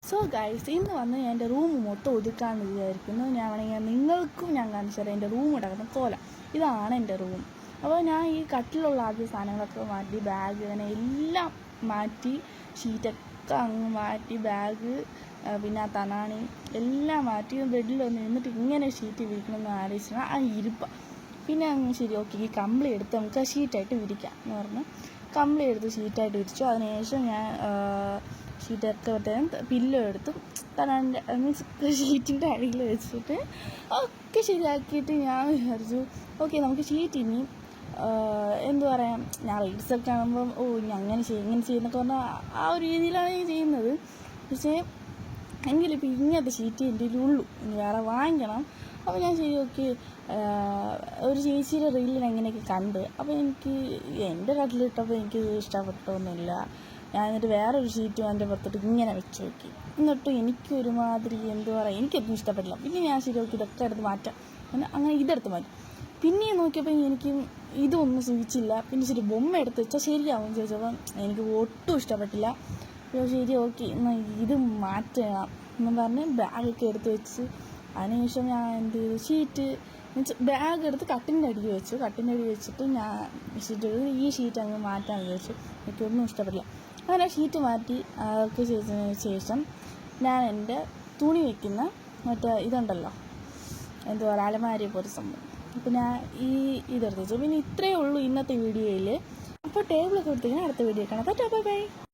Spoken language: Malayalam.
സോ ഗൈസ്, ഇന്ന് വന്ന് ഞാൻ എൻ്റെ റൂം മൊത്തം ഒതുക്കാമെന്ന് വിചാരിക്കുന്നു. ഞാൻ വേണമെങ്കിൽ നിങ്ങൾക്കും ഞാൻ കാണിച്ചു തരാം എൻ്റെ റൂം കിടക്കുന്ന കോലം. ഇതാണ് എൻ്റെ റൂം. അപ്പോൾ ഞാൻ ഈ കട്ടിലുള്ള ആദ്യ സാധനങ്ങളൊക്കെ മാറ്റി, ബാഗ് അങ്ങനെ എല്ലാം മാറ്റി, ഷീറ്റൊക്കെ അങ്ങ് മാറ്റി, ബാഗ് പിന്നെ ആ തനാണി എല്ലാം മാറ്റി ബെഡിൽ വന്ന് നിന്നിട്ട് ഇങ്ങനെ ഷീറ്റ് വിരിക്കണമെന്ന് ആലോചിച്ചാൽ ആ ഇരിപ്പാണ്. പിന്നെ അങ്ങ് ശരി, ഓക്കെ, ഈ കമ്പിളി എടുത്ത് നമുക്ക് ആ ഷീറ്റായിട്ട് വിരിക്കാം എന്ന് പറഞ്ഞ് കമ്പിളി എടുത്ത് ഷീറ്റായിട്ട് വിരിച്ചു. അതിനുശേഷം ഞാൻ ഷീറ്റൊക്കെ പില്ലോ എടുത്ത് തനാൻ്റെ മീൻസ് ഷീറ്റിൻ്റെ അടിയിൽ വെച്ചിട്ട് ഒക്കെ ശരിയാക്കിയിട്ട് ഞാൻ വിചാരിച്ചു, ഓക്കെ നമുക്ക് ഷീറ്റ് ഇനി എന്തു പറയാം, ഞാൻ റീൽസൊക്കെ കാണുമ്പം അങ്ങനെ ചെയ്യും ഇങ്ങനെ ചെയ്യുന്നൊക്കെ പറഞ്ഞാൽ ആ ഒരു രീതിയിലാണ് ഞാൻ ചെയ്യുന്നത്. പക്ഷേ എങ്കിലിപ്പോൾ ഇങ്ങനത്തെ ഷീറ്റ് എൻ്റെ ഉള്ളൂ, ഇനി വേറെ വാങ്ങിക്കണം. അപ്പോൾ ഞാൻ ശരി, ഓക്കെ, ഒരു ചേച്ചിയുടെ റീലിൽ എങ്ങനെയൊക്കെ കണ്ട്, അപ്പോൾ എനിക്ക് എൻ്റെ കട്ടിലിട്ടപ്പോൾ എനിക്ക് ഇഷ്ടപ്പെട്ടൊന്നുമില്ല. ഞാൻ എന്നിട്ട് വേറൊരു ഷീറ്റ് അതിൻ്റെ പുറത്തോട്ട് ഇങ്ങനെ വെച്ച് നോക്കി. എന്നിട്ട് എനിക്ക് ഒരുമാതിരി എന്തു പറയുക, എനിക്കൊന്നും ഇഷ്ടപ്പെട്ടില്ല. പിന്നെ ഞാൻ ശരി, ഓക്കെ, ഇതൊക്കെ എടുത്ത് മാറ്റാം, അങ്ങനെ ഇതെടുത്ത് മാറ്റി. പിന്നെ നോക്കിയപ്പോൾ എനിക്ക് ഇതൊന്നും സൂചിച്ചില്ല. പിന്നെ ശരി, ബൊമ്മ എടുത്ത് വെച്ചാൽ ശരിയാവും ചോദിച്ചപ്പോൾ എനിക്ക് ഒട്ടും ഇഷ്ടപ്പെട്ടില്ല. ശരി, ഓക്കെ, എന്നാൽ ഇത് മാറ്റണം എന്ന് പറഞ്ഞ് ബാഗൊക്കെ എടുത്ത് വെച്ച് അതിനുശേഷം ഞാൻ എന്ത് ചെയ്തു, ഷീറ്റ് മീൻസ് ബാഗ് എടുത്ത് കട്ടിൻ്റെ അടിയിൽ വെച്ചു. കട്ടിൻ്റെ അടിയിൽ വെച്ചിട്ട് ഞാൻ ഷീറ്റ് ഈ ഷീറ്റ് അങ്ങ് മാറ്റാൻ വിചാരിച്ചു. എനിക്കൊന്നും ഇഷ്ടപ്പെട്ടില്ല. അങ്ങനെ ഷീറ്റ് മാറ്റി അതൊക്കെ ചെയ്തതിന് ശേഷം ഞാൻ എൻ്റെ തുണി വയ്ക്കുന്ന മറ്റേ ഇതുണ്ടല്ലോ, എന്തു പറയുക, അലമാരി പോലെ സംഭവം. അപ്പോൾ ഞാൻ ഇതെടുത്ത് വെച്ചു. പിന്നെ ഇത്രയേ ഉള്ളൂ ഇന്നത്തെ വീഡിയോയിൽ. അപ്പോൾ ടേബിളൊക്കെ എടുത്തിങ്ങനെ അടുത്ത വീഡിയോ കാണാം. ബൈ.